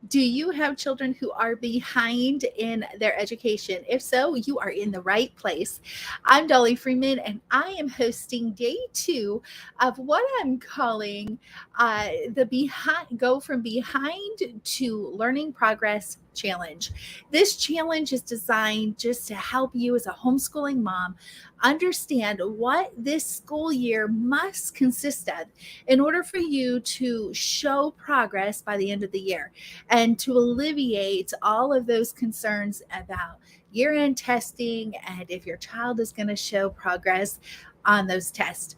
Do you have children who are behind in their education? If so, you are in the right place. I'm Dolly Freeman, and I am hosting day 2 of what I'm calling the behind go from behind to learning progress challenge. This challenge is designed just to help you as a homeschooling mom understand what this school year must consist of in order for you to show progress by the end of the year and to alleviate all of those concerns about year end testing and if your child is going to show progress on those tests.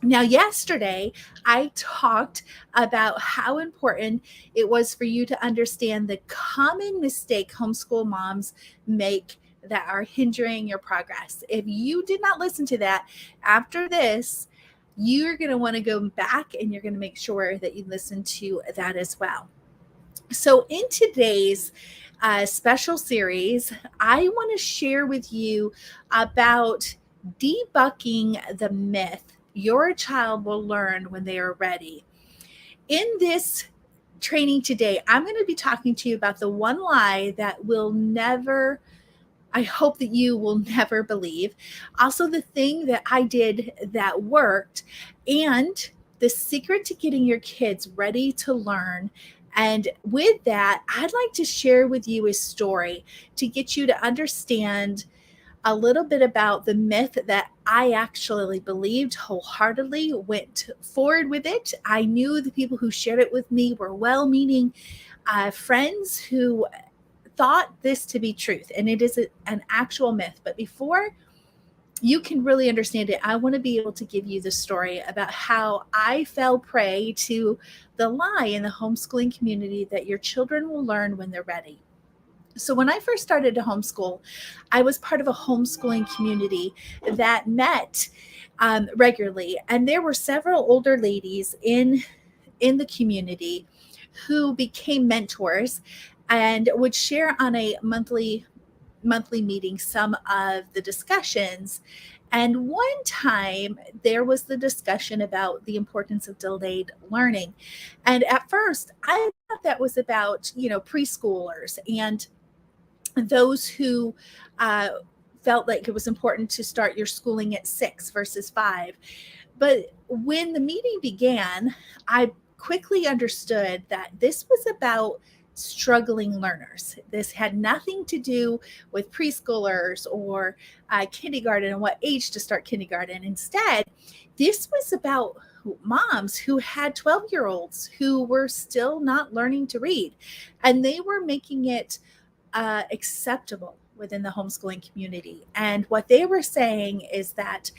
Now, yesterday, I talked about how important it was for you to understand the common mistake homeschool moms make that are hindering your progress. If you did not listen to that after this, you're going to want to go back and you're going to make sure that you listen to that as well. So, in today's special series, I want to share with you about debunking the myth your child will learn when they are ready. In this training today, I'm going to be talking to you about the one lie that will never, I hope that you will never believe. Also, the thing that I did that worked, and the secret to getting your kids ready to learn. And with that, I'd like to share with you a story to get you to understand a little bit about the myth that I actually believed wholeheartedly, went forward with it. I knew the people who shared it with me were well meaning friends who thought this to be truth, and it is an actual myth. But before you can really understand it, I want to be able to give you the story about how I fell prey to the lie in the homeschooling community that your children will learn when they're ready. So, when I first started to homeschool, I was part of a homeschooling community that met regularly, and there were several older ladies in the community who became mentors and would share on a monthly meeting some of the discussions. And one time there was the discussion about the importance of delayed learning. And at first I thought that was about, preschoolers and those who felt like it was important to start your schooling at 6 versus 5. But when the meeting began, I quickly understood that this was about struggling learners. This had nothing to do with preschoolers or kindergarten and what age to start kindergarten. Instead, this was about moms who had 12-year-olds who were still not learning to read, and they were making it acceptable within the homeschooling community. And what they were saying is that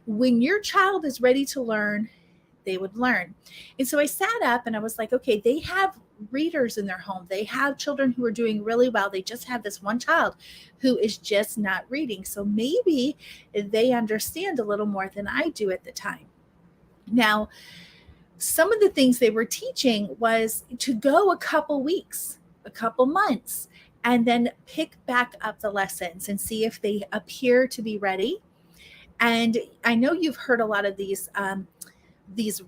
when your child is ready to learn, they would learn. And so I sat up and I was like, okay, they have readers in their home. They have children who are doing really well. They just have this one child who is just not reading. So maybe they understand a little more than I do at the time. Now, some of the things they were teaching was to go a couple weeks, a couple months, and then pick back up the lessons and see if they appear to be ready. And I know you've heard a lot of these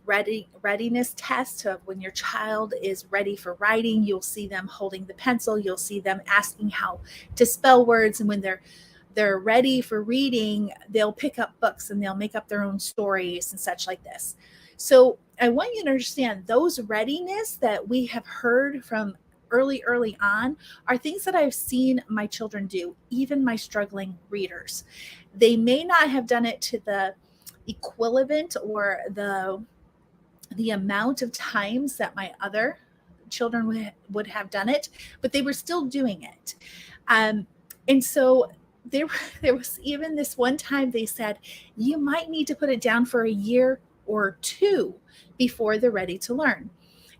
readiness tests of when your child is ready for writing. You'll see them holding the pencil. You'll see them asking how to spell words, and when they're ready for reading, they'll pick up books and they'll make up their own stories and such like this. So I want you to understand those readiness that we have heard from early on are things that I've seen my children do, even my struggling readers. They may not have done it to the equivalent or the amount of times that my other children would have done it, but they were still doing it. And so there, there was even this one time they said, you might need to put it down for a year or two before they're ready to learn.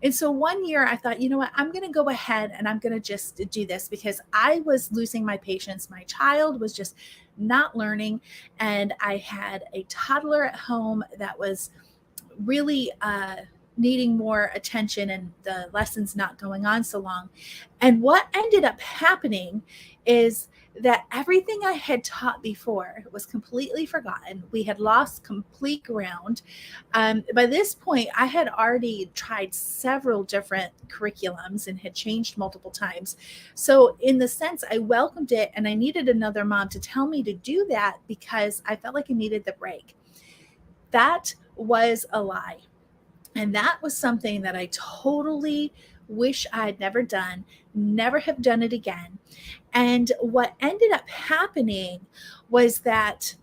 And so one year I thought, you know what, I'm going to go ahead and I'm going to just do this because I was losing my patience. My child was just not learning. And I had a toddler at home that was really needing more attention and the lessons not going on so long. And what ended up happening is that everything I had taught before was completely forgotten. We had lost complete ground. By this point, I had already tried several different curriculums and had changed multiple times. So, in the sense, I welcomed it, and I needed another mom to tell me to do that because I felt like I needed the break. That was a lie. And that was something that I totally wish I had never done, never have done it again. And what ended up happening was that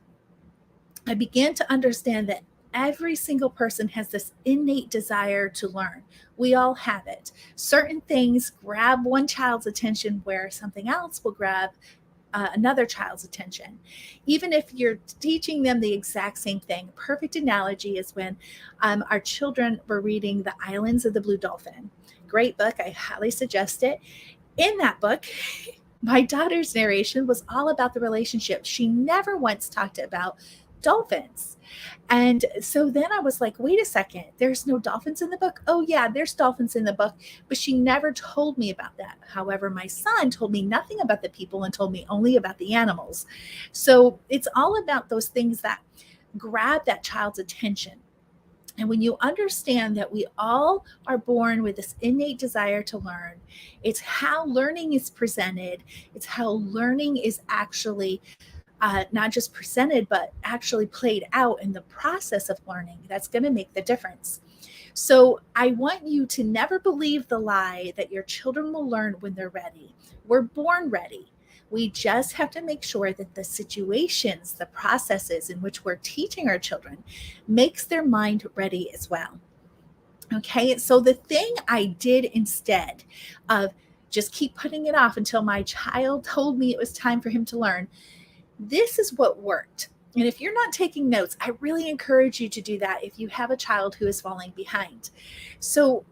I began to understand that every single person has this innate desire to learn. We all have it. Certain things grab one child's attention where something else will grab another child's attention. Even if you're teaching them the exact same thing. Perfect analogy is when our children were reading The Islands of the Blue Dolphin. Great book. I highly suggest it. In that book, my daughter's narration was all about the relationship. She never once talked about dolphins. And so then I was like, wait a second, there's no dolphins in the book? Oh, yeah, there's dolphins in the book, but she never told me about that. However, my son told me nothing about the people and told me only about the animals. So it's all about those things that grab that child's attention. And when you understand that we all are born with this innate desire to learn, it's how learning is presented, it's how learning is actually not just presented, but actually played out in the process of learning that's going to make the difference. So I want you to never believe the lie that your children will learn when they're ready. We're born ready. We just have to make sure that the situations, the processes in which we're teaching our children makes their mind ready as well. Okay, so the thing I did instead of just keep putting it off until my child told me it was time for him to learn, this is what worked. And if you're not taking notes, I really encourage you to do that if you have a child who is falling behind. So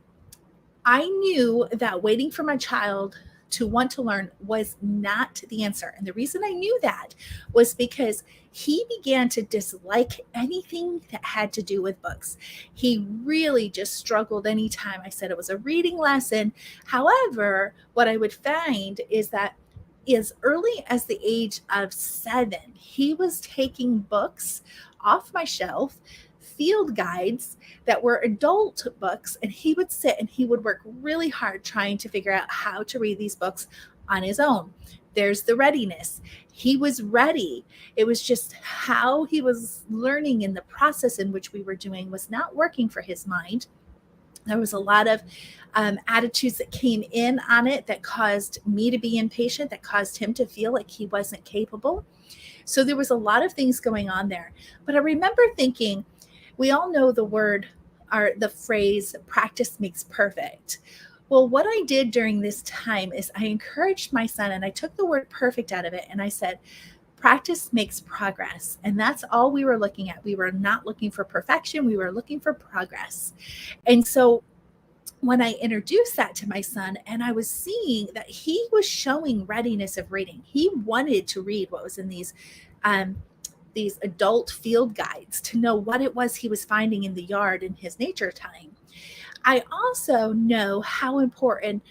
I knew that waiting for my child to want to learn was not the answer. And the reason I knew that was because he began to dislike anything that had to do with books. He really just struggled anytime I said it was a reading lesson. However, what I would find is that as early as the age of 7, he was taking books off my shelf, field guides that were adult books, and he would sit and he would work really hard trying to figure out how to read these books on his own. There's the readiness. He was ready. It was just how he was learning in the process in which we were doing was not working for his mind. There was a lot of attitudes that came in on it that caused me to be impatient, that caused him to feel like he wasn't capable. So there was a lot of things going on there. But I remember thinking, we all know the word or the phrase, practice makes perfect. Well, what I did during this time is I encouraged my son and I took the word perfect out of it and I said, practice makes progress. And that's all we were looking at. We were not looking for perfection. We were looking for progress. And so when I introduced that to my son and I was seeing that he was showing readiness of reading, he wanted to read what was in these adult field guides to know what it was he was finding in the yard in his nature time. I also know how important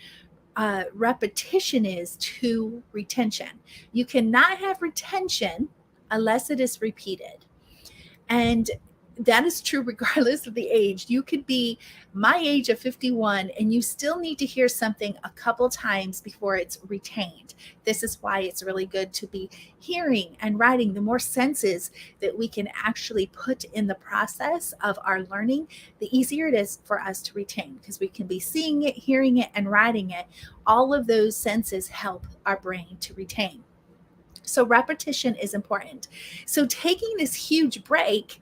repetition is to retention. You cannot have retention unless it is repeated. And that is true regardless of the age. You could be my age of 51 and you still need to hear something a couple times before it's retained. This is why it's really good to be hearing and writing. The more senses that we can actually put in the process of our learning, the easier it is for us to retain because we can be seeing it, hearing it, and writing it. All of those senses help our brain to retain. So repetition is important. So taking this huge break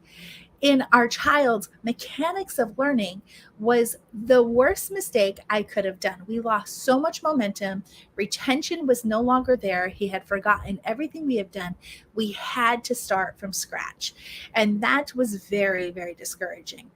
in our child's mechanics of learning was the worst mistake I could have done. We lost so much momentum. Retention was no longer there. He had forgotten everything we have done. We had to start from scratch. And that was very, very discouraging.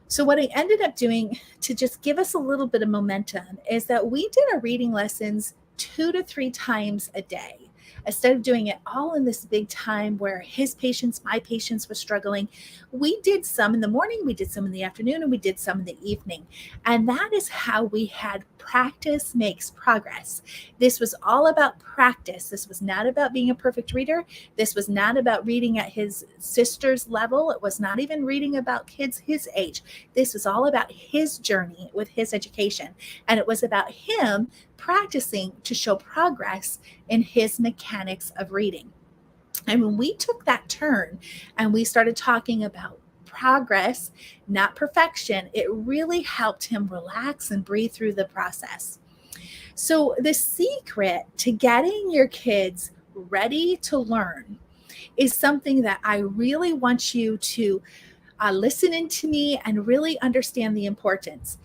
So what I ended up doing to just give us a little bit of momentum is that we did our reading lessons 2 to 3 times a day. Instead of doing it all in this big time where his patience, my patience was struggling, we did some in the morning, we did some in the afternoon, and we did some in the evening. And that is how we had practice makes progress. This was all about practice. This was not about being a perfect reader. This was not about reading at his sister's level. It was not even reading about kids his age. This was all about his journey with his education. And it was about him practicing to show progress in his mechanics of reading. And when we took that turn and we started talking about progress, not perfection, it really helped him relax and breathe through the process. So, the secret to getting your kids ready to learn is something that I really want you to listen into me and really understand the importance.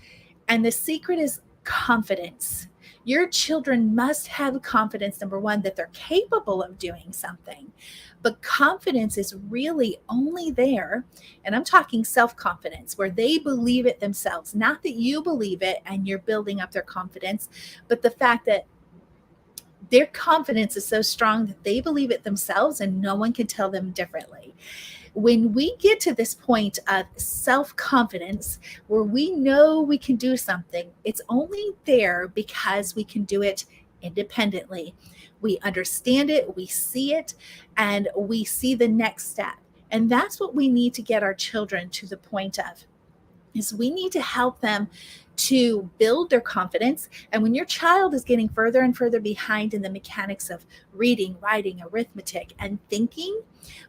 And the secret is confidence. Your children must have confidence, number one, that they're capable of doing something. But confidence is really only there, and I'm talking self confidence, where they believe it themselves. Not that you believe it and you're building up their confidence, but the fact that their confidence is so strong that they believe it themselves and no one can tell them differently. When we get to this point of self confidence where we know we can do something, it's only there because we can do it independently. We understand it, we see it, and we see the next step. And that's what we need to get our children to the point of is we need to help them to build their confidence. And when your child is getting further and further behind in the mechanics of reading, writing, arithmetic, and thinking,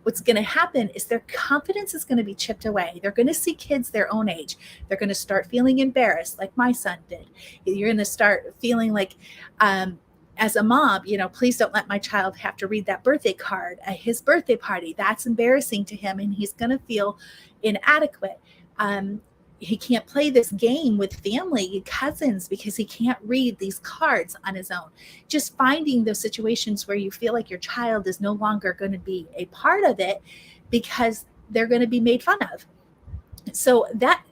what's going to happen is their confidence is going to be chipped away. They're going to see kids their own age. They're going to start feeling embarrassed, like my son did. You're going to start feeling like, as a mom, please don't let my child have to read that birthday card at his birthday party. That's embarrassing to him, and he's going to feel inadequate. He can't play this game with family cousins because he can't read these cards on his own. Just finding those situations where you feel like your child is no longer going to be a part of it because they're going to be made fun of. So that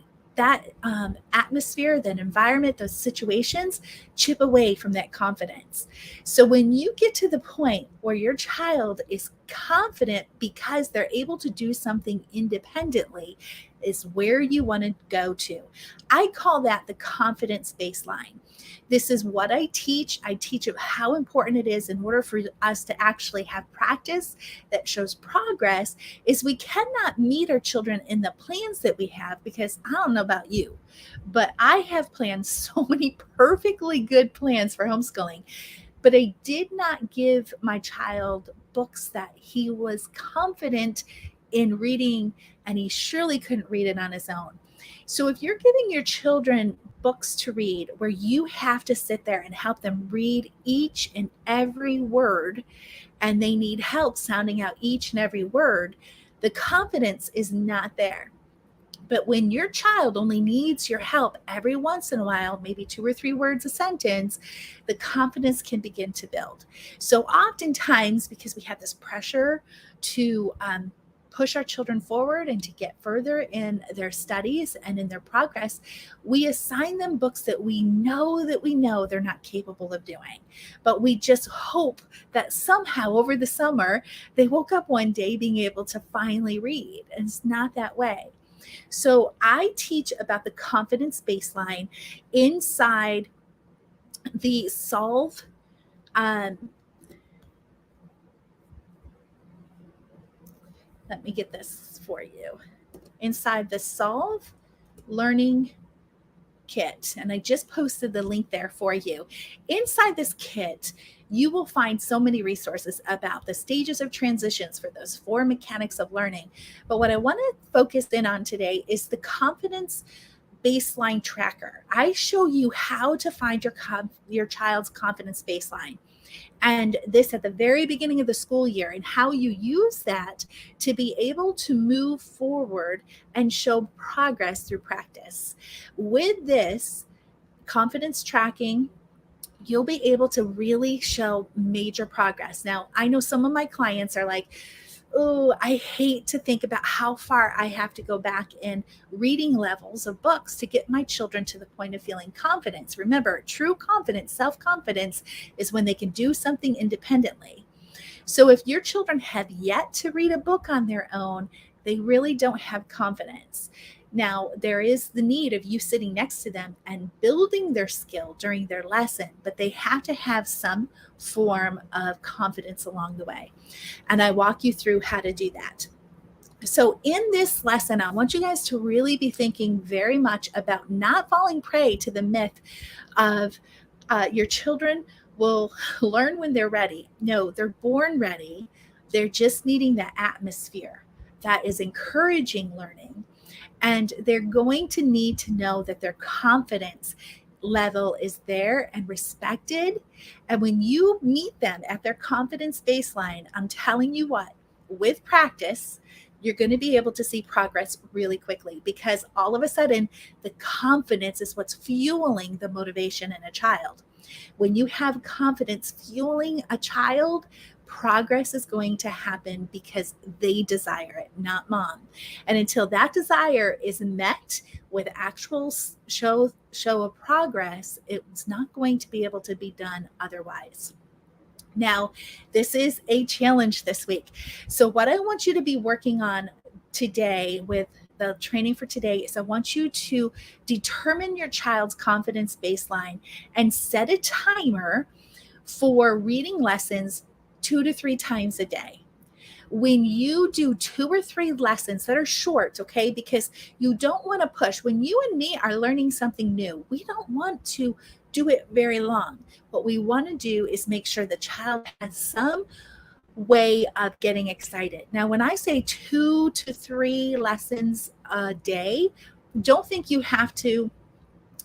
atmosphere, that environment, those situations chip away from that confidence. So when you get to the point where your child is confident because they're able to do something independently, is where you want to go to. I call that the confidence baseline. This is what I teach. I teach of how important it is in order for us to actually have practice that shows progress is we cannot meet our children in the plans that we have because I don't know about you, but I have planned so many perfectly good plans for homeschooling, but I did not give my child books that he was confident in reading, and he surely couldn't read it on his own. So if you're giving your children books to read where you have to sit there and help them read each and every word, and they need help sounding out each and every word, the confidence is not there. But when your child only needs your help every once in a while, maybe 2 or 3 words a sentence, the confidence can begin to build. So oftentimes, because we have this pressure to push our children forward and to get further in their studies and in their progress, we assign them books that we know they're not capable of doing. But we just hope that somehow over the summer, they woke up one day being able to finally read. And it's not that way. So I teach about the confidence baseline inside the solve. Let me get this for you. Inside the solve learning kit. And I just posted the link there for you. Inside this kit, you will find so many resources about the stages of transitions for those 4 mechanics of learning. But what I want to focus in on today is the confidence baseline tracker. I show you how to find your child's confidence baseline. And this at the very beginning of the school year, and how you use that to be able to move forward and show progress through practice. With this confidence tracking, you'll be able to really show major progress. Now, I know some of my clients are like, oh, I hate to think about how far I have to go back in reading levels of books to get my children to the point of feeling confidence. Remember, true confidence, self-confidence is when they can do something independently. So if your children have yet to read a book on their own, they really don't have confidence. Now, there is the need of you sitting next to them and building their skill during their lesson, but they have to have some form of confidence along the way. And I walk you through how to do that. So, in this lesson, I want you guys to really be thinking very much about not falling prey to the myth of your children will learn when they're ready. No, they're born ready. They're just needing that atmosphere that is encouraging learning. And they're going to need to know that their confidence level is there and respected. And when you meet them at their confidence baseline, I'm telling you what, with practice, you're going to be able to see progress really quickly, because all of a sudden, the confidence is what's fueling the motivation in a child. When you have confidence fueling a child, progress is going to happen because they desire it, not mom. And until that desire is met with actual show of progress, it's not going to be able to be done otherwise. Now, this is a challenge this week. So, what I want you to be working on today with the training for today is I want you to determine your child's confidence baseline and set a timer for reading lessons 2 to 3 times a day. When you do 2 or 3 lessons that are short, okay, because you don't want to push. When you and me are learning something new, we don't want to do it very long. What we want to do is make sure the child has some way of getting excited. Now, when I say 2 to 3 lessons a day, don't think you have to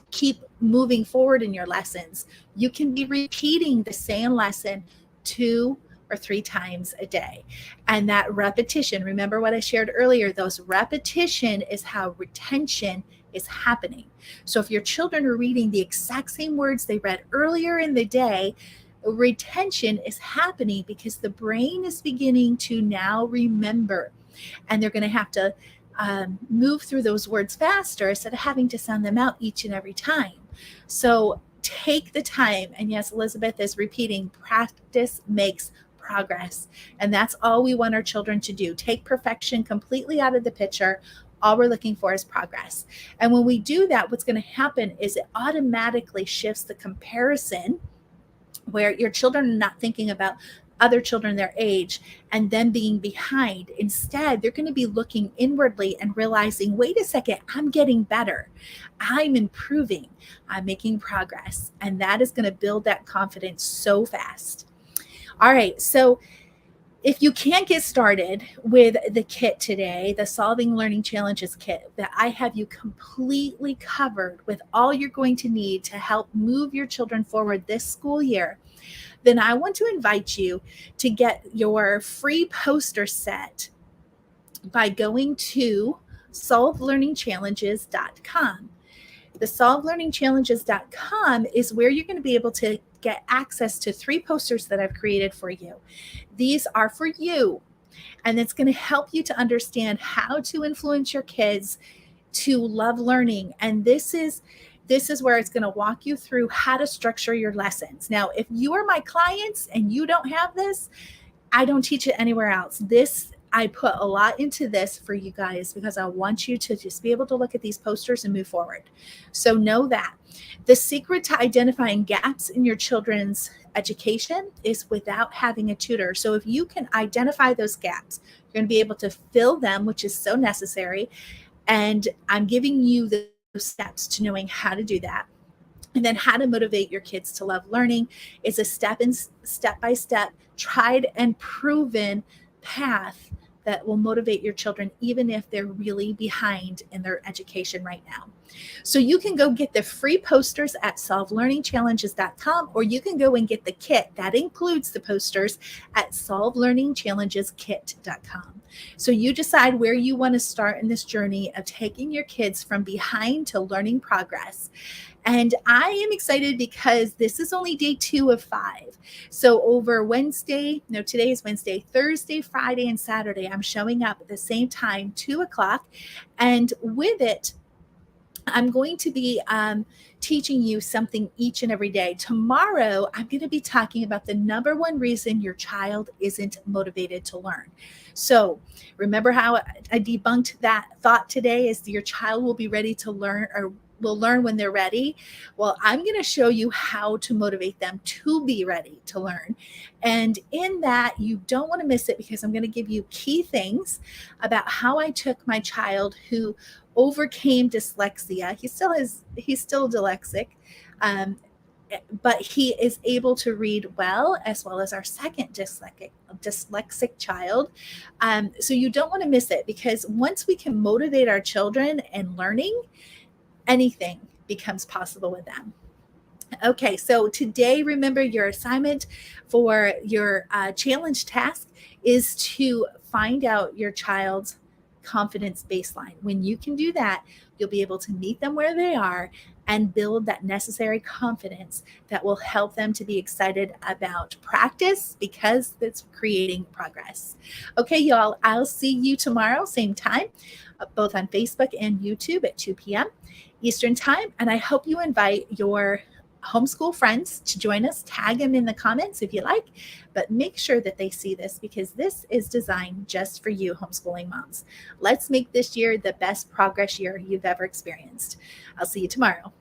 keep moving forward in your lessons. You can be repeating the same lesson 2 or 3 times a day. And that repetition, remember what I shared earlier, those repetition is how retention is happening. So if your children are reading the exact same words they read earlier in the day, retention is happening because the brain is beginning to now remember, and they're going to have to move through those words faster instead of having to sound them out each and every time. So take the time. And yes, Elizabeth is repeating, practice makes progress. And that's all we want our children to do. Take perfection completely out of the picture. All we're looking for is progress. And when we do that, what's going to happen is it automatically shifts the comparison, where your children are not thinking about other children their age and them being behind. Instead, they're going to be looking inwardly and realizing, wait a second, I'm getting better. I'm improving. I'm making progress. And that is going to build that confidence so fast. All right. So if you can't get started with the kit today, the Solving Learning Challenges kit, that I have you completely covered with all you're going to need to help move your children forward this school year, then I want to invite you to get your free poster set by going to solvelearningchallenges.com. The solvelearningchallenges.com is where you're going to be able to get access to 3 posters that I've created for you. These are for you, and it's going to help you to understand how to influence your kids to love learning. And this is where it's going to walk you through how to structure your lessons. Now, if you are my clients and you don't have this, I don't teach it anywhere else. I put a lot into this for you guys because I want you to just be able to look at these posters and move forward. So know that the secret to identifying gaps in your children's education is without having a tutor. So if you can identify those gaps, you're going to be able to fill them, which is so necessary. And I'm giving you those steps to knowing how to do that. And then how to motivate your kids to love learning is a step-by-step, tried and proven path that will motivate your children, even if they're really behind in their education right now. So you can go get the free posters at solvelearningchallenges.com, or you can go and get the kit that includes the posters at solvelearningchallenges.kit.com. So you decide where you want to start in this journey of taking your kids from behind to learning progress. And I am excited because this is only day 2 of 5. So over today is Wednesday, Thursday, Friday, and Saturday, I'm showing up at the same time, 2 o'clock. And with it, I'm going to be teaching you something each and every day. Tomorrow, I'm going to be talking about the number one reason your child isn't motivated to learn. So, remember how I debunked that thought today is your child will be ready to learn or will learn when they're ready. Well, I'm going to show you how to motivate them to be ready to learn. And in that, you don't want to miss it because I'm going to give you key things about how I took my child who overcame dyslexia. He's still dyslexic, um, but he is able to read well as our second dyslexic child. So you don't want to miss it because once we can motivate our children and learning, anything becomes possible with them. Okay, so today, remember your assignment for your challenge task is to find out your child's confidence baseline. When you can do that, you'll be able to meet them where they are and build that necessary confidence that will help them to be excited about practice because it's creating progress. Okay, y'all, I'll see you tomorrow, same time, both on Facebook and YouTube at 2 p.m. Eastern Time. And I hope you invite your homeschool friends to join us. Tag them in the comments if you like, but make sure that they see this because this is designed just for you, homeschooling moms. Let's make this year the best progress year you've ever experienced. I'll see you tomorrow.